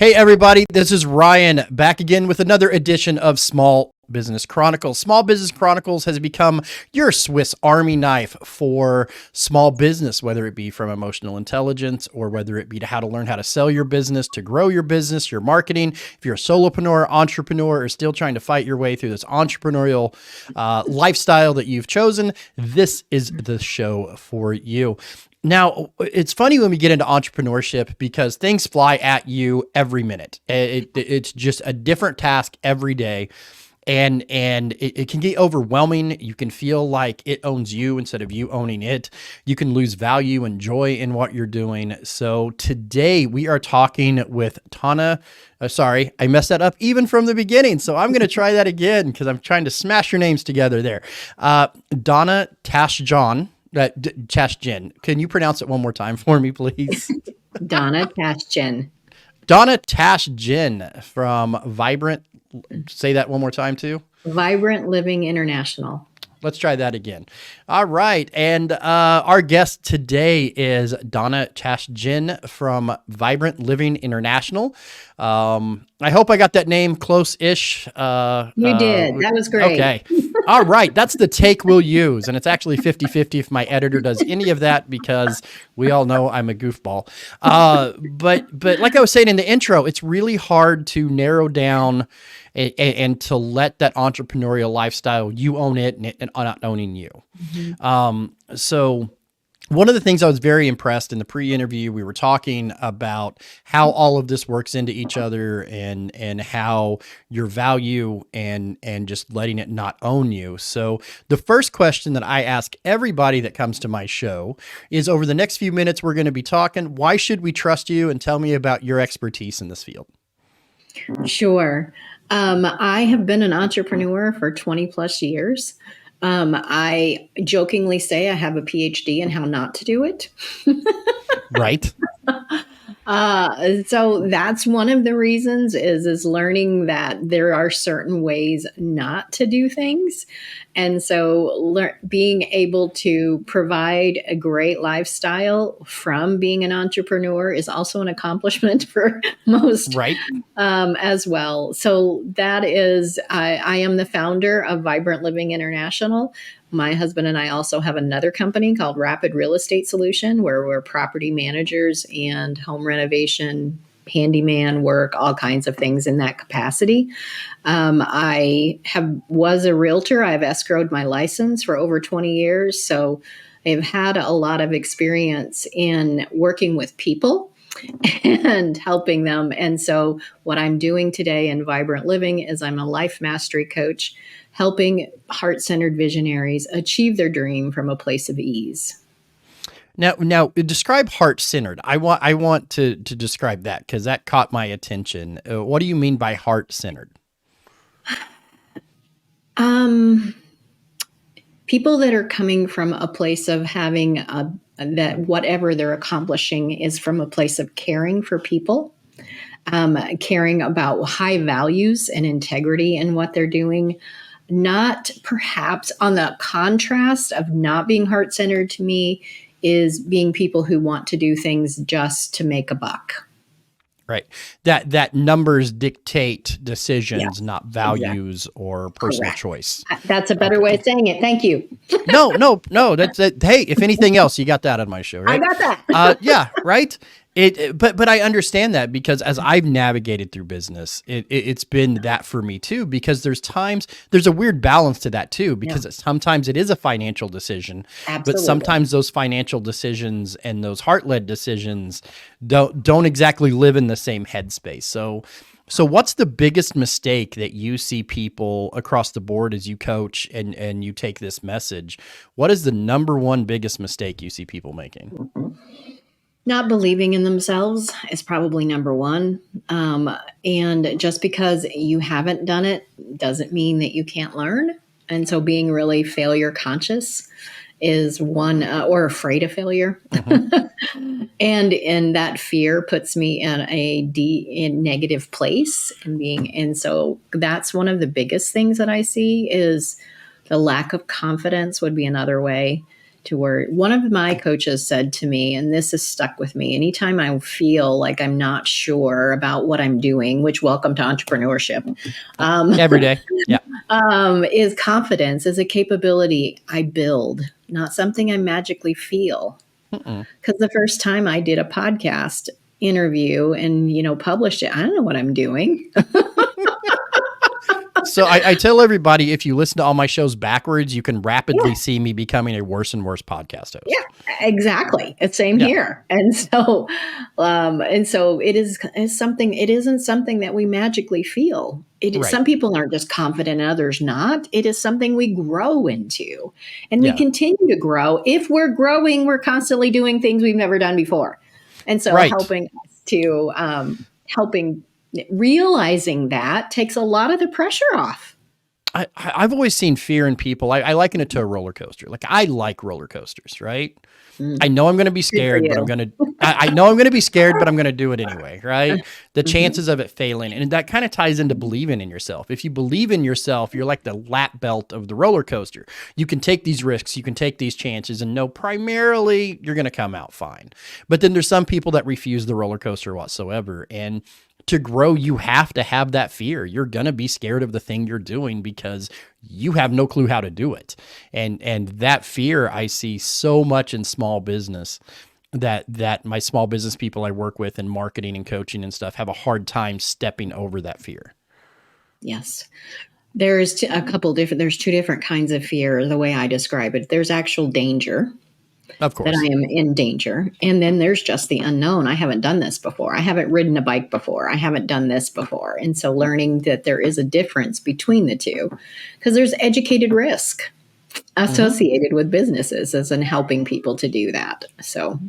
Hey, everybody, this is Ryan back again with another edition of Small Business Chronicles. Small Business Chronicles has become your Swiss Army knife for small business, whether it be from emotional intelligence or whether it be to how to learn how to sell your business, to grow your business, your marketing. If you're a solopreneur, entrepreneur, or still trying to fight your way through this entrepreneurial lifestyle that you've chosen, this is the show for you. Now, it's funny when we get into entrepreneurship because things fly at you every minute. It's just a different task every day. And it can get overwhelming. You can feel like it owns you instead of you owning it. You can lose value and joy in what you're doing. So today we are talking with Donna. Sorry, I messed that up even from the beginning. So I'm going to try that again because I'm trying to smash your names together there. Donna Tashjian. Tashjian. Can you pronounce it one more time for me, please? Donna Tashjian. Donna Tashjian from Vibrant. Say that one more time too. Vibrant Living International. Let's try that again. All right. And our guest today is Donna Tashjian from Vibrant Living International. I hope I got that name close-ish. You did. That was great. Okay. All right. That's the take we'll use. And it's actually 50-50 if my editor does any of that because we all know I'm a goofball. But like I was saying in the intro, it's really hard to narrow down and to let that entrepreneurial lifestyle, you own it and not owning you. Mm-hmm. So one of the things I was very impressed in the pre-interview, we were talking about how all of this works into each other and how your value and just letting it not own you. So the first question that I ask everybody that comes to my show is, over the next few minutes, we're going to be talking, why should we trust you? And tell me about your expertise in this field. Sure. I have been an entrepreneur for 20 plus years. I jokingly say I have a PhD in how not to do it. Right. So that's one of the reasons is learning that there are certain ways not to do things. And so being able to provide a great lifestyle from being an entrepreneur is also an accomplishment for most, right. As well. So that is, I am the founder of Vibrant Living International. My husband and I also have another company called Rapid Real Estate Solution, where we're property managers and home renovation, handyman work, all kinds of things in that capacity. I was a realtor. I've escrowed my license for over 20 years. So I've had a lot of experience in working with people and helping them. And so what I'm doing today in Vibrant Living is I'm a life mastery coach, helping heart-centered visionaries achieve their dream from a place of ease. Now, describe heart-centered. I want to describe that because that caught my attention. What do you mean by heart-centered? People that are coming from a place of having that whatever they're accomplishing is from a place of caring for people, caring about high values and integrity in what they're doing. Not perhaps on the contrast of not being heart-centered to me is being people who want to do things just to make a buck. Right. That numbers dictate decisions, not values or personal choice. That's a better way of saying it. Thank you. No. That's it. Hey, if anything else, you got that on my show, right? I got that. Yeah. Right. But I understand that because as I've navigated through business, it's been that for me too, because there's a weird balance to that too, because sometimes it is a financial decision, Absolutely. But sometimes those financial decisions and those heart-led decisions don't exactly live in the same headspace. So what's the biggest mistake that you see people across the board as you coach and you take this message? What is the number one biggest mistake you see people making? Mm-hmm. Not believing in themselves is probably number one. And just because you haven't done it doesn't mean that you can't learn. And so being really failure conscious is one, or afraid of failure. Mm-hmm. and that fear puts me in a negative place and so that's one of the biggest things that I see is the lack of confidence would be another way. to where one of my coaches said to me, and this has stuck with me, anytime I feel like I'm not sure about what I'm doing, which welcome to entrepreneurship, Every day. Yeah. is confidence is a capability I build, not something I magically feel. Because the first time I did a podcast interview and, published it, I don't know what I'm doing. So I tell everybody, if you listen to all my shows backwards, you can rapidly see me becoming a worse and worse podcast host. Yeah, exactly. It's same here. And so it isn't something that we magically feel. Right. Some people aren't just confident, others not. It is something we grow into, and we continue to grow. If we're growing, we're constantly doing things we've never done before. And so helping us to realizing that takes a lot of the pressure off. I've always seen fear in people. I liken it to a roller coaster. Like, I like roller coasters, right? I know I'm going to be scared, but I know I'm going to be scared, but I'm going to do it anyway, right? The chances of it failing. And that kind of ties into believing in yourself. If you believe in yourself, you're like the lap belt of the roller coaster. You can take these risks, you can take these chances, and know primarily you're going to come out fine. But then there's some people that refuse the roller coaster whatsoever. And to grow, you have to have that fear. You're going to be scared of the thing you're doing because you have no clue how to do it. And that fear I see so much in small business that my small business people I work with in marketing and coaching and stuff have a hard time stepping over that fear. Yes. There's two different kinds of fear, the way I describe it. There's actual danger. Of course. That I am in danger. And then there's just the unknown. I haven't done this before. I haven't ridden a bike before. I haven't done this before. And so learning that there is a difference between the two, because there's educated risk associated with businesses as in helping people to do that. So.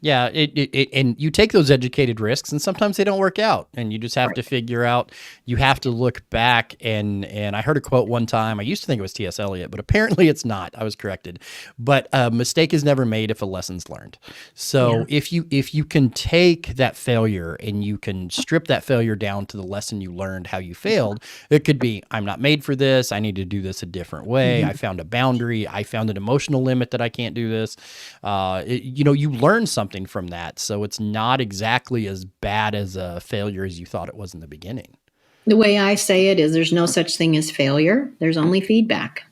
Yeah, and you take those educated risks, and sometimes they don't work out, and you just have to figure out. You have to look back, and I heard a quote one time. I used to think it was T.S. Eliot, but apparently it's not. I was corrected. But a mistake is never made if a lesson's learned. So if you can take that failure and you can strip that failure down to the lesson you learned, how you failed, it could be, I'm not made for this. I need to do this a different way. I found a boundary. I found an emotional limit that I can't do this. You learn something from that. So it's not exactly as bad as a failure as you thought it was in the beginning. The way I say it is there's no such thing as failure. There's only feedback.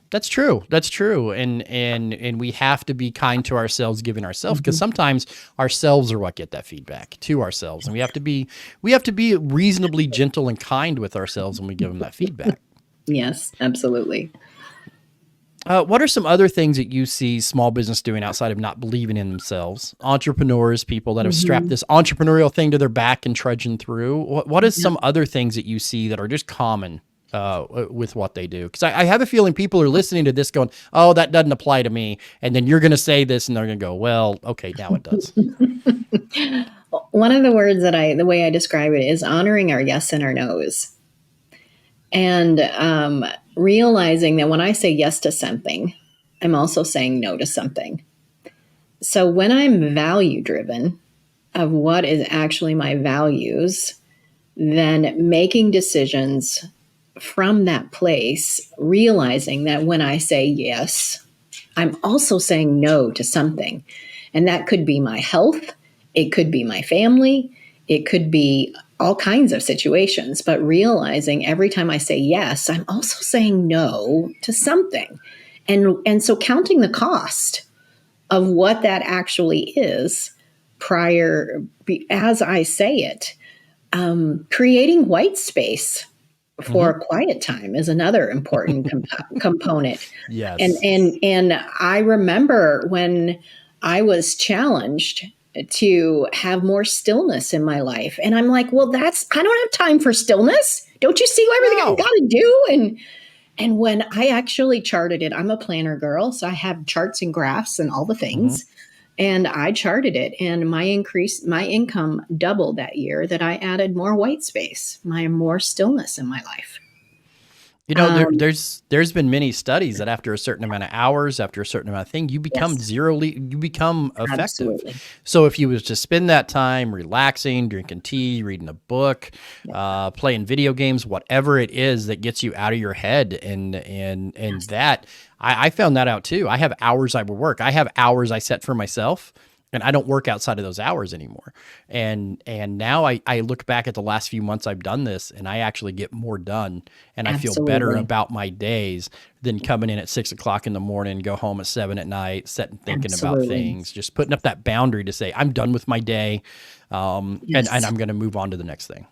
That's true. That's true. And we have to be kind to ourselves, giving ourselves, because sometimes ourselves are what get that feedback to ourselves. And we have to be reasonably gentle and kind with ourselves when we give them that feedback. Yes, absolutely. What are some other things that you see small business doing outside of not believing in themselves? Entrepreneurs, people that have strapped this entrepreneurial thing to their back and trudging through. What is some other things that you see that are just common with what they do? Because I have a feeling people are listening to this going, oh, that doesn't apply to me. And then you're going to say this and they're going to go, well, okay, now it does. One of the words the way I describe it is honoring our yes and our no's. And realizing that when I say yes to something, I'm also saying no to something. So when I'm value driven of what is actually my values, then making decisions from that place, realizing that when I say yes, I'm also saying no to something. And that could be my health. It could be my family. It could be all kinds of situations, but realizing every time I say yes, I'm also saying no to something. And so counting the cost of what that actually is as I say it, creating white space for quiet time is another important component. Yes. And I remember when I was challenged to have more stillness in my life. And I'm like, well, I don't have time for stillness. Don't you see everything I've got to do? And when I actually charted it, I'm a planner girl, so I have charts and graphs and all the things. And I charted it, and my income doubled that year that I added more white space, more stillness in my life. You know, there's been many studies that after a certain amount of hours, after a certain amount of thing, you become Yes, you become effective. absolutely. So if you was to spend that time relaxing, drinking tea, reading a book, Yeah. playing video games, whatever it is that gets you out of your head, and Yes, that I found that out too. I have hours I will work. I have hours I set for myself. And I don't work outside of those hours anymore. And now I look back at the last few months I've done this, and I actually get more done, and I feel better absolutely. about my days than coming in at 6 o'clock in the morning, go home at 7 at night, sitting thinking about Absolutely. things, just putting up that boundary to say I'm done with my day, and Yes. I'm going to move on to the next thing.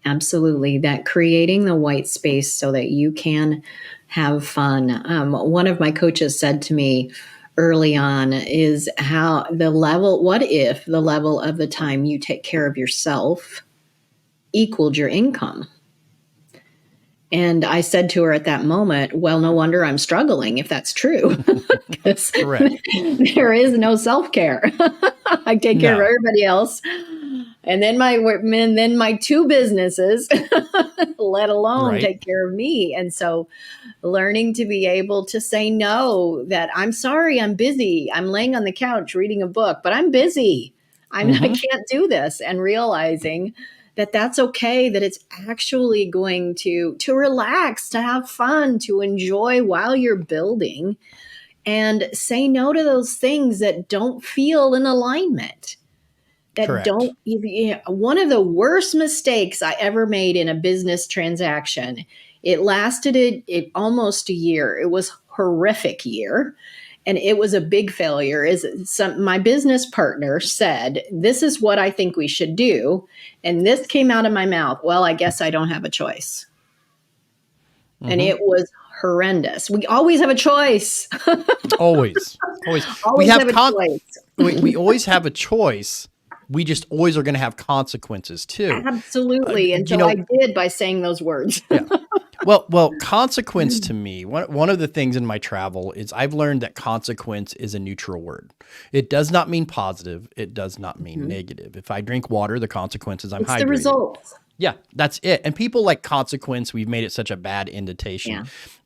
Absolutely. That creating the white space so that you can have fun. One of my coaches said to me early on is how the level, what if the level of the time you take care of yourself equaled your income? And I said to her at that moment, well, no wonder I'm struggling if that's true, because Correct. there is no self care. I take care of No. everybody else. And then my two businesses, let alone Right. take care of me. And so learning to be able to say no, that I'm sorry, I'm busy. I'm laying on the couch reading a book, but I'm busy. I Mm-hmm. can't do this. And realizing that that's okay, that it's actually going to relax, to have fun, to enjoy while you're building, and say no to those things that don't feel in alignment, that Correct. don't one of the worst mistakes I ever made in a business transaction. It lasted it almost a year. It was horrific year, and it was a big failure. Is some My business partner said, "This is what I think we should do," and this came out of my mouth. Well, I guess I don't have a choice, and Mm-hmm. it was horrendous. We always have a choice. Always, always. We Always have have a choice. we always have a choice. We just always are going to have consequences too. Absolutely, You until I know, did by saying those words. yeah. Well, consequence to me, one of the things in my travel is I've learned that consequence is a neutral word. It does not mean positive. It does not mean Mhm. negative. If I drink water, the consequence is I'm It's the hydrated. results. Yeah, that's it. And people like consequence, we've made it such a bad indentation, Yeah.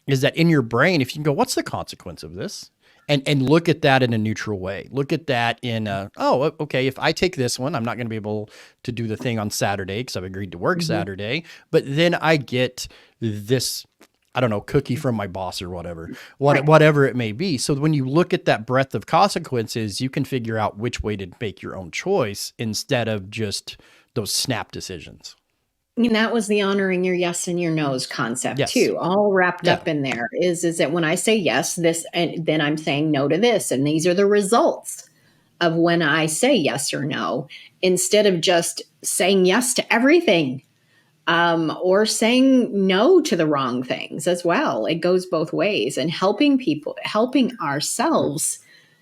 is that in your brain, if you can go, what's the consequence of this? And look at that in a neutral way. Look at that in okay, if I take this one, I'm not going to be able to do the thing on Saturday because I've agreed to work Mhm. Saturday, but then I get this, I don't know, cookie from my boss or whatever, Right. whatever it may be. So when you look at that breadth of consequences, you can figure out which way to make your own choice instead of just those snap decisions. And that was the honoring your yes and your no's concept Yes. too, all wrapped Yeah. up in there. Is that when I say yes, this, and then I'm saying no to this, and these are the results of when I say yes or no, instead of just saying yes to everything, or saying no to the wrong things as well. It goes both ways, and helping people, helping ourselves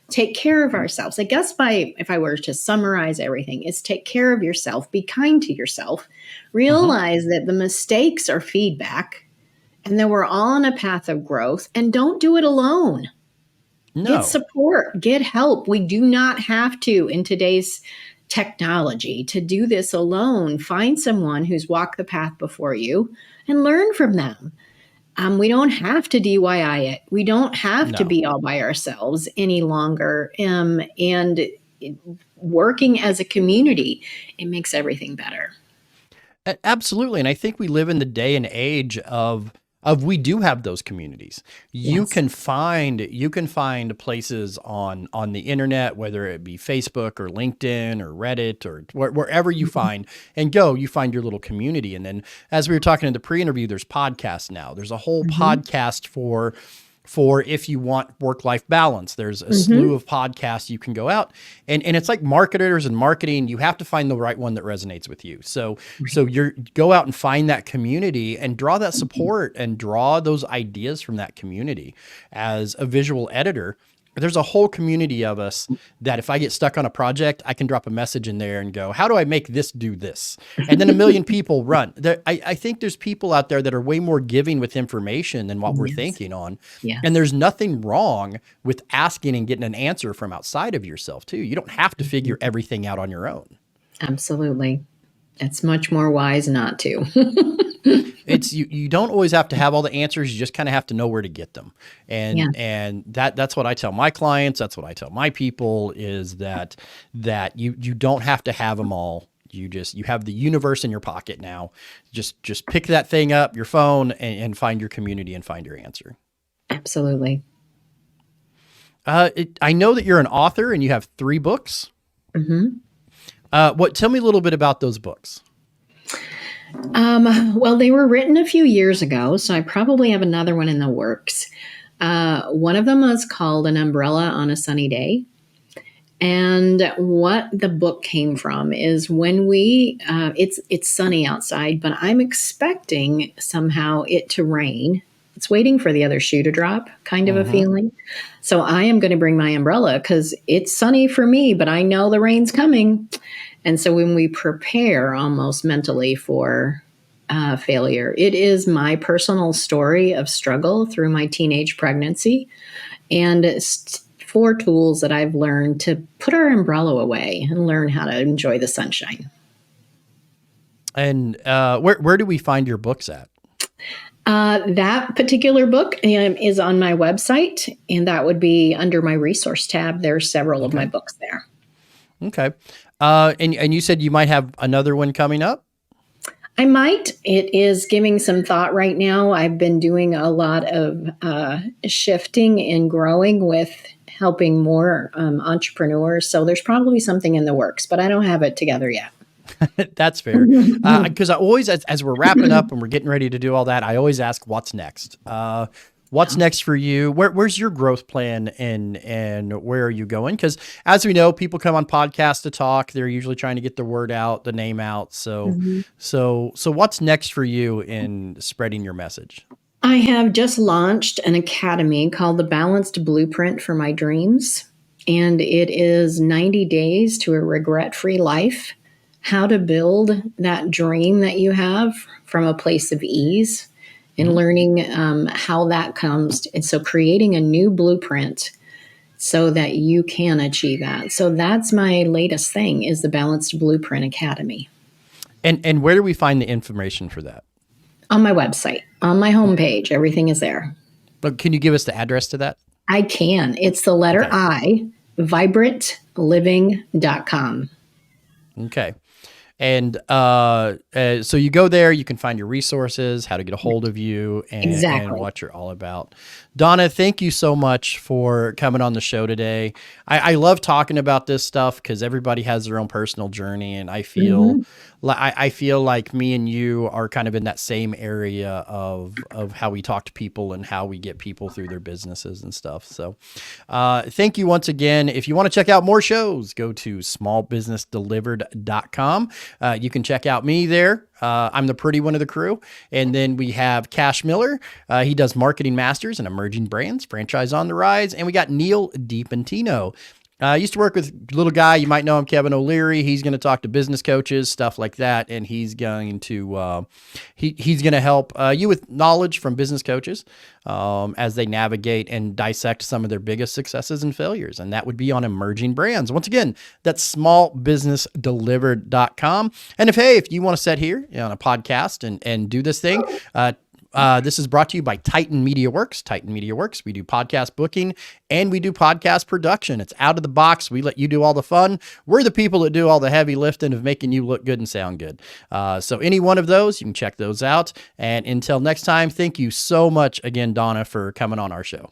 take care of ourselves. I guess if I were to summarize everything, is take care of yourself, be kind to yourself, Hmm. realize that the mistakes are feedback, and that we're all on a path of growth, and don't do it alone. Get No. support, get help. We do not have to, in today's technology, to do this alone. Find someone who's walked the path before you and learn from them. We don't have to DIY it. We don't have to No. be all by ourselves any longer. And working as a community, it makes everything better. Absolutely. And I think we live in the day and age of we do have those communities. Yes. You can find places on the internet, whether it be Facebook or LinkedIn or Reddit or wherever you Mhm. find you find your little community. And then as we were talking in the pre-interview, there's podcasts now. There's a whole Mhm. podcast for if you want work-life balance. There's a slew Mhm. of podcasts you can go out, and it's like marketers and marketing. You have to find the right one that resonates with you. So Right. you're go out and find that community and draw that Mhm. support and draw those ideas from that community. As a visual editor, there's a whole community of us that if I get stuck on a project, I can drop a message in there and go, how do I make this do this? And then a million people run. I think there's people out there that are way more giving with information than what we're Yes. thinking on. And Yes. there's nothing wrong with asking and getting an answer from outside of yourself too. You don't have to figure Mhm. everything out on your own. Absolutely. It's much more wise not to. it's you don't always have to have all the answers. You just kind of have to know where to get them. Yeah. And that's what I tell my clients. That's what I tell my people is that you don't have to have them all. You have the universe in your pocket now. Just pick that thing up, your phone, and find your community and find your answer. Absolutely. I know that you're an author and you have 3 books. Mm-hmm. Tell me a little bit about those books. Well, they were written a few years ago, so I probably have another one in the works. One of them was called An Umbrella on a Sunny Day. And what the book came from is when it's sunny outside, but I'm expecting somehow it to rain. It's waiting for the other shoe to drop, kind of a feeling. So I am going to bring my umbrella because it's sunny for me, but I know the rain's coming. And so when we prepare almost mentally for failure, it is my personal story of struggle through my teenage pregnancy and 4 tools that I've learned to put our umbrella away and learn how to enjoy the sunshine. And where do we find your books at? That particular book is on my website, and that would be under my resource tab. There are several of my books there. Okay. And you said you might have another one coming up? I might. It is giving some thought right now. I've been doing a lot of shifting and growing with helping more entrepreneurs. So there's probably something in the works, but I don't have it together yet. That's fair. Because I always, as we're wrapping up and we're getting ready to do all that, I always ask, what's next? What's next for you? Where's your growth plan and where are you going? Because as we know, people come on podcasts to talk. They're usually trying to get the word out, the name out. So what's next for you in spreading your message? I have just launched an academy called The Balanced Blueprint for My Dreams. And it is 90 days to a regret-free life. How to build that dream that you have from a place of ease and learning how that comes. And so creating a new blueprint so that you can achieve that. So that's my latest thing is the Balanced Blueprint Academy. And where do we find the information for that? On my website, on my homepage, everything is there. But can you give us the address to that? I can. It's the letter I, vibrantliving.com. Okay. And so you go there, you can find your resources, how to get a hold of you, and what you're all about. Donna, thank you so much for coming on the show today. I love talking about this stuff because everybody has their own personal journey, and I feel I feel like me and you are kind of in that same area of how we talk to people and how we get people through their businesses and stuff. So thank you once again. If you want to check out more shows, go to smallbusinessdelivered.com. You can check out me there. I'm the pretty one of the crew. And then we have Cash Miller. He does marketing masters and emerging brands, franchise on the rise. And we got Neil DiPentino. I used to work with a little guy. You might know him, Kevin O'Leary. He's going to talk to business coaches, stuff like that. And he's going to, he's going to help you with knowledge from business coaches as they navigate and dissect some of their biggest successes and failures. And that would be on emerging brands. Once again, that's smallbusinessdelivered.com. And if you want to sit here on a podcast and do this thing, this is brought to you by Titan Media Works. Titan Media Works. We do podcast booking and we do podcast production. It's out of the box. We let you do all the fun. We're the people that do all the heavy lifting of making you look good and sound good. So any one of those, you can check those out. And until next time, thank you so much again, Donna, for coming on our show.